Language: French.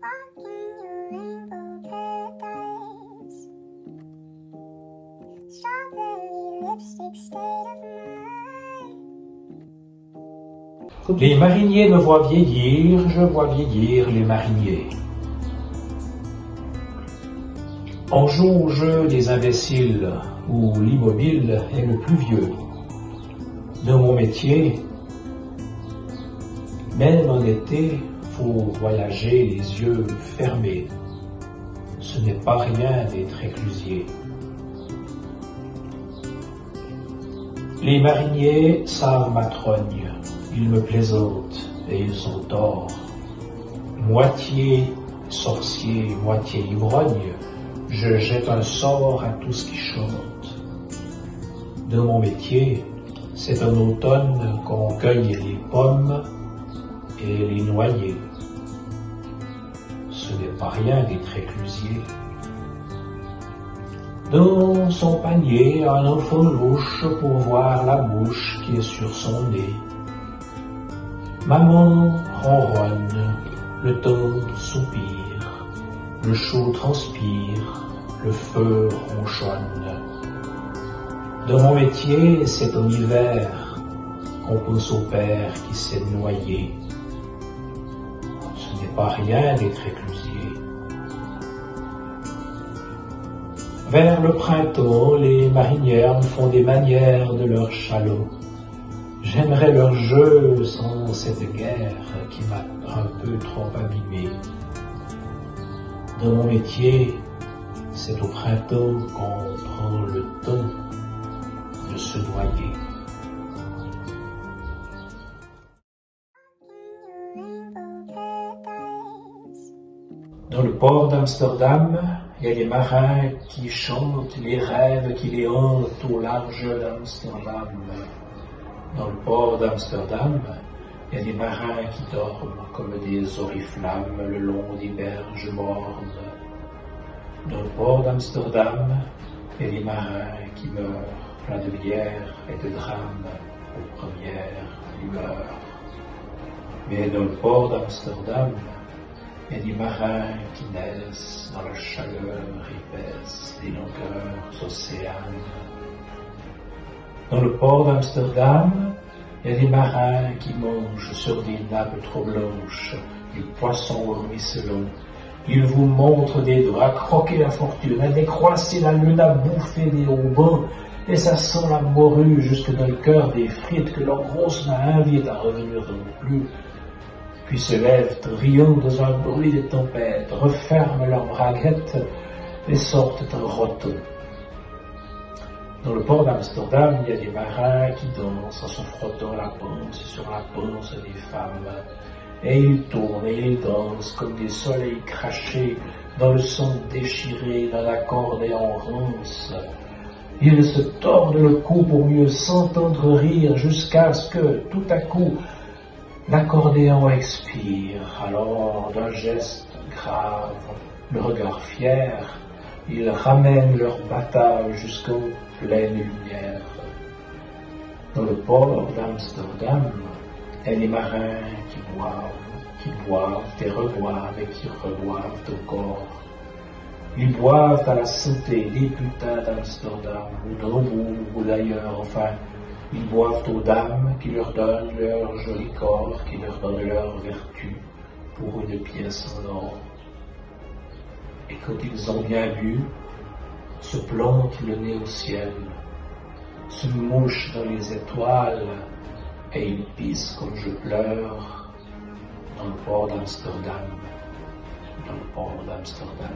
Walking your rainbow paradise. Strawberry lipstick state of mind. Les mariniers me voient vieillir, je vois vieillir les mariniers. On joue au jeu des imbéciles, où l'immobile est le plus vieux. De mon métier, même en été, faut voyager les yeux fermés. Ce n'est pas rien d'être réclusier. Les mariniers savent ma trogne, ils me plaisantent et ils ont tort. Moitié sorcier, moitié ivrogne, je jette un sort à tout ce qui chante. De mon métier, c'est en automne qu'on cueille les pommes et les noyers. Ce n'est pas rien d'être réclusier. Dans son panier, un enfant louche pour voir la mouche qui est sur son nez. Maman ronronne, le temps soupire, le chaud transpire, le feu ronchonne. Dans mon métier, c'est en hiver qu'on pousse au père qui s'est noyé. Ce n'est pas rien d'être réclusier. Vers le printemps, les marinières me font des manières de leur chalot. J'aimerais leur jeu sans cette guerre qui m'a un peu trop abîmé. Dans mon métier, c'est au printemps qu'on prend le temps de se noyer. Dans le port d'Amsterdam, il y a des marins qui chantent les rêves qui les hantent au large d'Amsterdam. Dans le port d'Amsterdam, il y a des marins qui dorment comme des oriflammes le long des berges mornes. Dans le port d'Amsterdam, il y a des marins qui meurent pleins de bière et de drames aux premières lueurs. Mais dans le port d'Amsterdam, il y a des marins qui naissent dans la chaleur épaisse des longueurs océanes. Dans le port d'Amsterdam, il y a des marins qui mangent sur des nappes trop blanches des poissons ruisselants. Ils vous montrent des draps croqués à fortune, à décroisser la lune à bouffer des haubans, et ça sent la morue jusque dans le cœur des frites que leurs grosses mains invitent à revenir non plus. Puis se lèvent, riant dans un bruit des tempêtes, referment leurs braguettes et sortent en roton. Dans le port d'Amsterdam, il y a des marins qui dansent en se frottant la panse sur la panse des femmes. Et ils tournent et ils dansent comme des soleils crachés dans le sang déchiré d'un accordéon rance. Ils se tordent le cou pour mieux s'entendre rire jusqu'à ce que, tout à coup, l'accordéon expire. Alors, d'un geste grave, le regard fier, ils ramènent leur bataille jusqu'aux pleines lumières. Dans le port d'Amsterdam, il y a des marins qui boivent et reboivent et qui reboivent encore. Ils boivent à la santé des putains d'Amsterdam, ou d'Hambourg, ou d'ailleurs, enfin, ils boivent aux dames qui leur donnent leur joli corps, qui leur donnent leur vertu pour une pièce en or. Et quand ils ont bien bu, se plantent le nez au ciel, se mouchent dans les étoiles, et ils pissent comme je pleure dans le port d'Amsterdam, dans le port d'Amsterdam.